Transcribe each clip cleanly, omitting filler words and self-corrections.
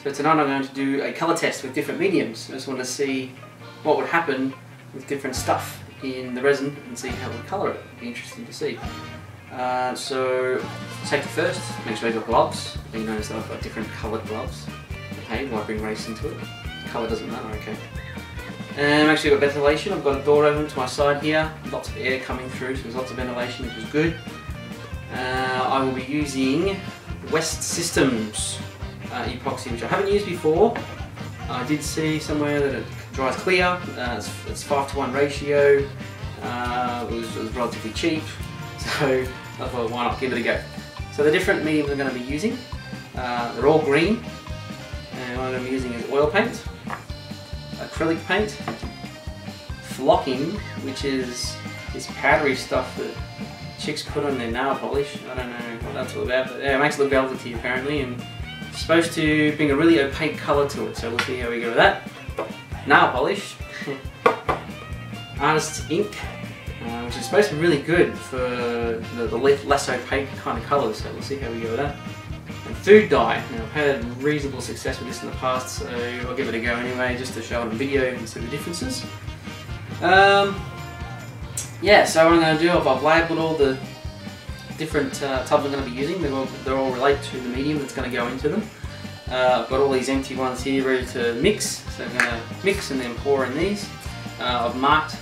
So tonight I'm going to do a colour test with different mediums. I just want to see what would happen with different stuff in the resin and see how we colour it. It'd be interesting to see. So safety first, make sure you've got gloves. You notice that I've got different coloured gloves. Okay, why bring race into it? Colour doesn't matter, okay. And make sure you've got ventilation. I've got a door open to my side here, lots of air coming through, so there's lots of ventilation, which is good. I will be using West Systems epoxy, which I haven't used before. I did see somewhere that it dries clear. It's 5:1 ratio. It was relatively cheap, so I thought why not give it a go. So the different mediums I'm going to be using, they're all green, and what I'm going to be using is oil paint, acrylic paint, flocking, which is this powdery stuff that chicks put on their nail polish. I don't know what that's all about, but yeah, it makes it look velvety apparently, and it's supposed to bring a really opaque colour to it, so we'll see how we go with that. Nail polish, artist's ink, which is supposed to be really good for the less opaque kind of colours, so we'll see how we go with that. And food dye. Now, I've had reasonable success with this in the past, so I'll give it a go anyway, just to show it on video and see the differences. Yeah, so what I'm going to do, I've labelled all the different tubs I'm going to be using. They're all related to the medium that's going to go into them. I've got all these empty ones here ready to mix, so I'm going to mix and then pour in these. I've marked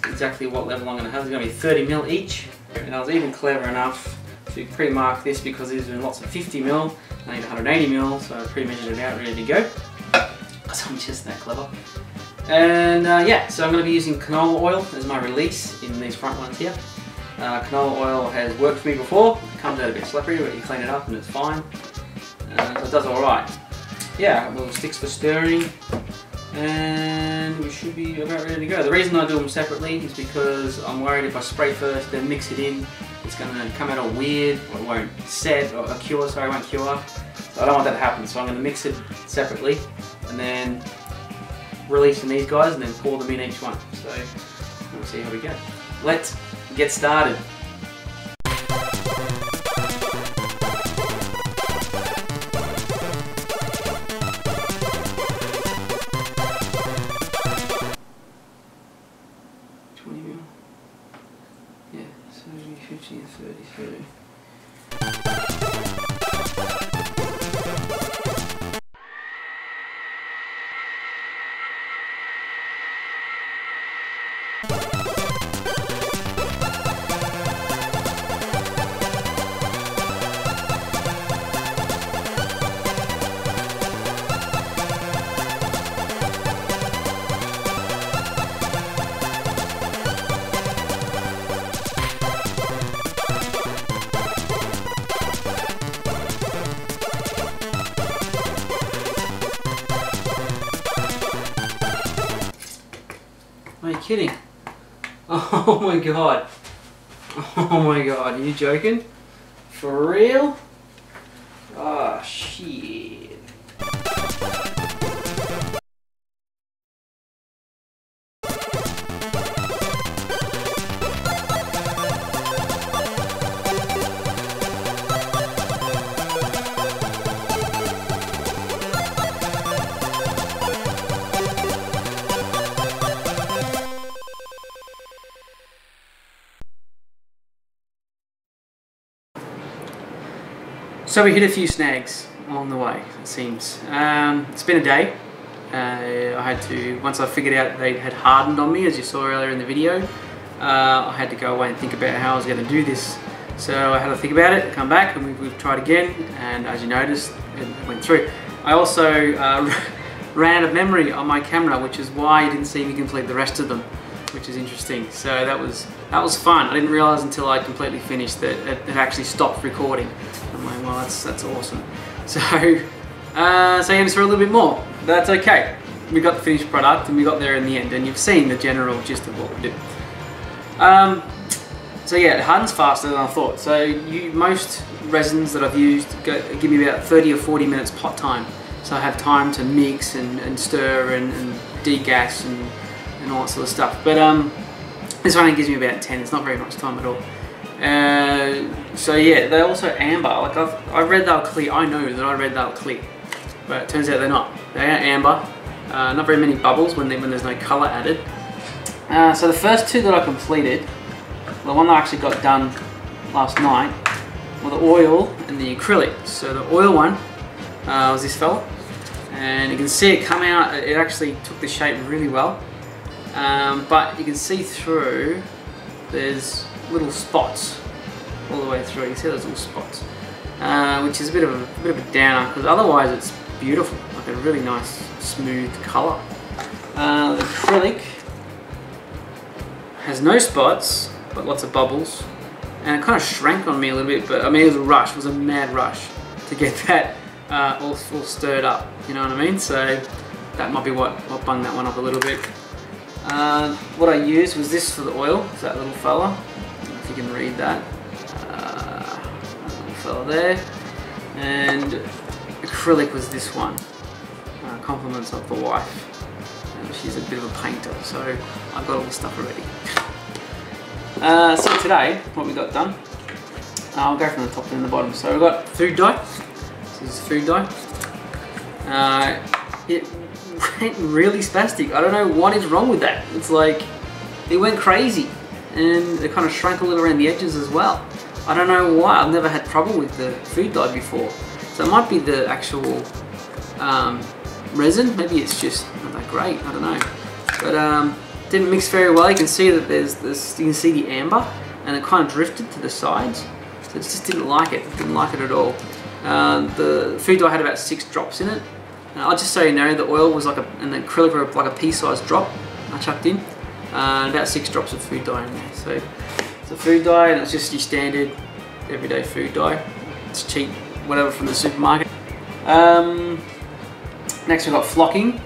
exactly what level I'm going to have. It's going to be 30ml each, and I was even clever enough to pre-mark this because there's been lots of 50ml. I need 180ml, so I pre-measured it out, ready to go. Because I'm just that clever. And yeah, so I'm going to be using canola oil as my release in these front ones here. Canola oil has worked for me before. It comes out a bit slippery, but you clean it up and it's fine. So it does alright. Yeah, little sticks for stirring, and we should be about ready to go. The reason I do them separately is because I'm worried if I spray first then mix it in, it's going to come out all weird, or it won't set, or cure, sorry, it won't cure. So I don't want that to happen, so I'm going to mix it separately, and then release in these guys, and then pour them in each one. So we'll see how we go. Let's get started. Yeah, so 50 and 30. Are you kidding? Oh my god. Oh my god, are you joking? For real? Oh shit. So we hit a few snags along the way, it seems. It's been a day. I had to, once I figured out they had hardened on me, as you saw earlier in the video, I had to go away and think about how I was going to do this. So I had to think about it, come back, and we've tried again, and as you noticed, it went through. I also ran out of memory on my camera, which is why you didn't see me complete the rest of them, which is interesting. So that was fun. I didn't realise until I completely finished that it actually stopped recording. I'm like, well, that's awesome. So yeah, just for a little bit more, but that's okay. We got the finished product and we got there in the end, and you've seen the general gist of what we did. So yeah, it hardens faster than I thought. So most resins that I've used give me about 30 or 40 minutes pot time. So I have time to mix and stir and degas and all that sort of stuff. But this one gives me about 10. It's not very much time at all. So yeah, they're also amber. Like I read they were clear. I know that I read they were clear. but it turns out they're not. They are amber. Not very many bubbles when there's no colour added. So the first two that I completed, the one that I actually got done last night, were the oil and the acrylic. So the oil one was this fella, and you can see it come out. It actually took the shape really well, but you can see through. There's little spots all the way through. You can see those little spots, which is a bit of a downer because otherwise it's beautiful, like a really nice smooth colour. The acrylic has no spots but lots of bubbles, and it kind of shrank on me a little bit, but I mean it was a rush, it was a mad rush to get that all stirred up, you know what I mean? So that might be what bunged that one up a little bit. What I used was this for the oil, it's that little fella, I don't know if you can read that, that little fella there, and acrylic was this one, compliments of the wife. She's a bit of a painter, so I've got all the stuff already. So today, what we got done, I'll go from the top and the bottom. So we've got food dye. This is food dye. It went really spastic. I don't know what is wrong with that. It's like, it went crazy. And it kind of shrank a little around the edges as well. I don't know why. I've never had trouble with the food dye before. So it might be the actual resin. Maybe it's just not that great. I don't know. But didn't mix very well. You can see that there's this. You can see the amber, and it kind of drifted to the sides. So it just didn't like it. Didn't like it at all. The food dye had about 6 drops in it. I'll just so you know, the oil was like and the acrylic were like a pea-sized drop. I chucked in about 6 drops of food dye in there. So it's a food dye, and it's just your standard everyday food dye. It's cheap, whatever from the supermarket. Next we've got flocking.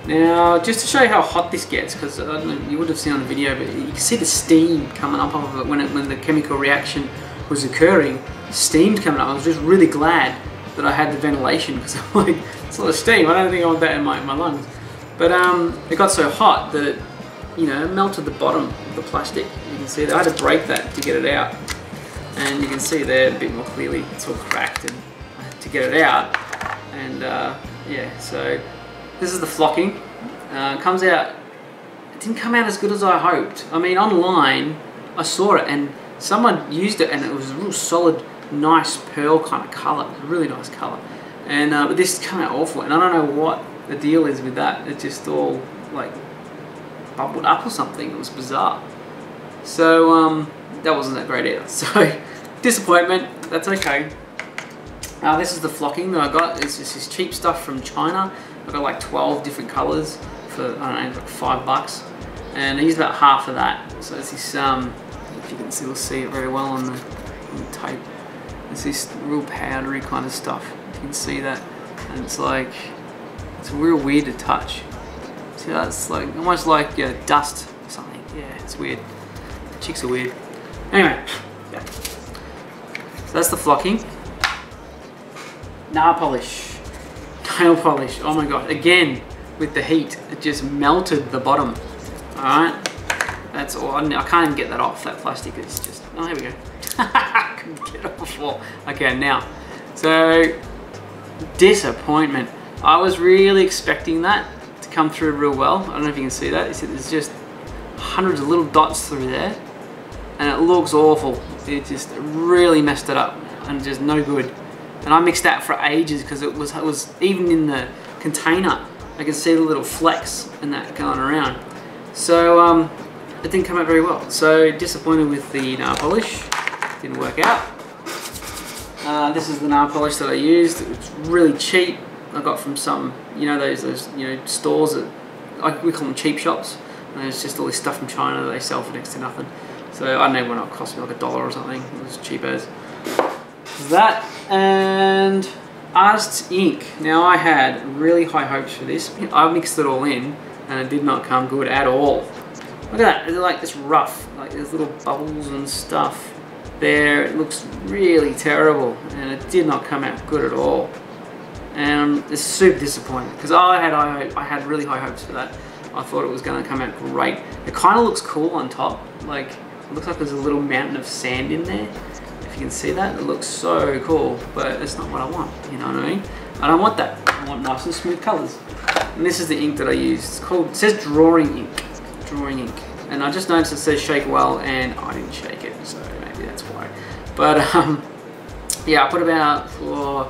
Now, just to show you how hot this gets, because I don't know, you would have seen on the video, but you can see the steam coming up off of it when the chemical reaction was occurring. Steam coming up. I was just really glad that I had the ventilation, because I'm like, it's a lot of steam. I don't think I want that in my lungs. But it got so hot that it, melted the bottom of the plastic. You can see that I had to break that to get it out, and you can see there a bit more clearly. It's all cracked, and I had to get it out. And yeah, so this is the flocking. Comes out. It didn't come out as good as I hoped. I mean, online I saw it, and someone used it, and it was a real solid, nice pearl kind of colour. A really nice colour. And but this came out awful, and I don't know what the deal is with that. It just all like bubbled up or something. It was bizarre. So that wasn't that great either. So disappointment. That's okay. This is the flocking that I got. It's just this cheap stuff from China. I got like 12 different colours for, I don't know, like $5. And I used about half of that. So it's this, if you can still see it very well on the tape. It's this real powdery kind of stuff. You can see that. And it's like, it's real weird to touch. See, that's like, almost like dust or something. Yeah, it's weird. Chicks are weird. Anyway, yeah. So that's the flocking. Nail polish. Nail polish. Oh my god. Again, with the heat, it just melted the bottom. Alright. That's all. I can't even get that off. That plastic is just. Oh, here we go. I couldn't get it before. Okay, now. So, disappointment. I was really expecting that to come through real well. I don't know if you can see that. There's just hundreds of little dots through there. And it looks awful. It just really messed it up. And just no good. And I mixed that for ages because it was even in the container. I could see the little flecks and that going around. So it didn't come out very well. So disappointed with the nail polish. Didn't work out. This is the nail polish that I used. It's really cheap. I got from some, those stores that we call them cheap shops. And it's just all this stuff from China that they sell for next to nothing. So I don't know when it cost me like $1 or something. It was cheap as. That and artist's ink. Now I had really high hopes for this. I mixed it all in and it did not come good at all. Look at that, it's like this rough, like there's little bubbles and stuff there. It looks really terrible and it did not come out good at all. And it's super disappointing because I had really high hopes for that. I thought it was going to come out great. It kind of looks cool on top, like it looks like there's a little mountain of sand in there. You can see that, it looks so cool, but it's not what I want, you know what I mean? I don't want that. I want nice and smooth colours. And this is the ink that I use. It's called, it says drawing ink. Drawing ink. And I just noticed it says shake well, and I didn't shake it, so maybe that's why. But yeah, I put about, I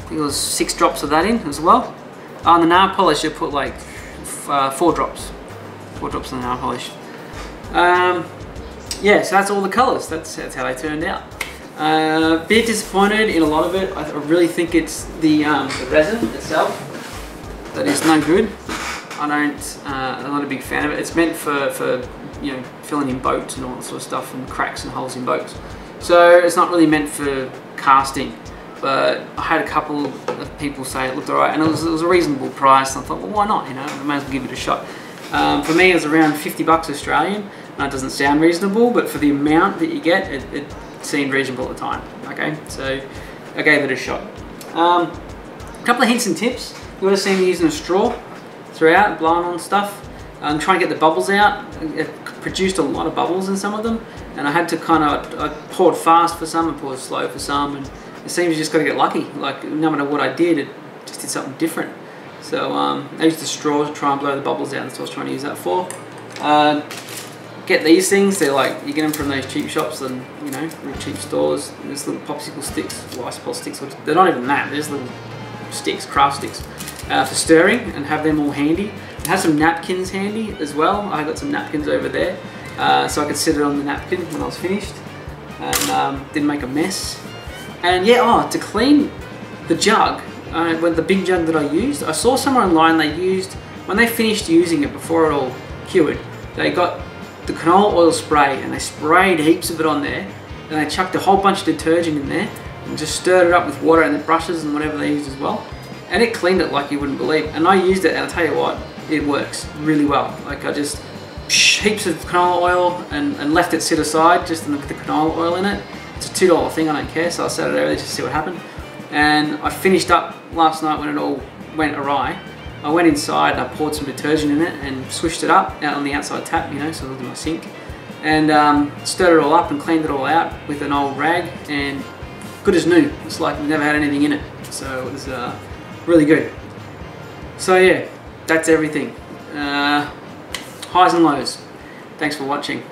think it was 6 drops of that in as well. On the nail polish, you put like 4 drops. 4 drops on the nail polish. Yeah, so that's all the colours. That's how they turned out. Bit disappointed in a lot of it. I really think it's the resin itself that is no good. I'm not a big fan of it. It's meant for you know, filling in boats and all that sort of stuff, and cracks and holes in boats. So it's not really meant for casting. But I had a couple of people say it looked alright, and it was a reasonable price. And I thought, well, why not? You know, I may as well give it a shot. For me, it was around $50 Australian. That doesn't sound reasonable, but for the amount that you get, it seemed reasonable at the time. Okay, so I gave it a shot. A couple of hints and tips. You would have seen me using a straw throughout, blowing on stuff. I'm trying to get the bubbles out. It produced a lot of bubbles in some of them, and I had to I poured fast for some and poured slow for some, and it seems you just got to get lucky. Like, no matter what I did, it just did something different. So I used the straw to try and blow the bubbles out. That's what I was trying to use that for. Get these things. They're like, you get them from those cheap shops and, you know, real cheap stores. There's little popsicle sticks, ice pop sticks. They're not even that. There's little sticks, craft sticks, for stirring, and have them all handy. I have some napkins handy as well. I got some napkins over there, so I could sit it on the napkin when I was finished, and didn't make a mess. And yeah, to clean the jug, with the big jug that I used, I saw somewhere online they used, when they finished using it before it all cured, they got the canola oil spray and they sprayed heaps of it on there, and they chucked a whole bunch of detergent in there and just stirred it up with water and the brushes and whatever they used as well, and it cleaned it like you wouldn't believe. And I used it, and I'll tell you what, it works really well. Like, I just heaps of canola oil and left it sit aside just with the canola oil in it. It's a $2 thing, I don't care, so I set it over there just to see what happened. And I finished up last night when it all went awry. I went inside and I poured some detergent in it and swished it up out on the outside tap, you know, so it was in my sink. And stirred it all up and cleaned it all out with an old rag, and good as new. It's like we never had anything in it. So it was really good. So yeah, that's everything. Highs and lows. Thanks for watching.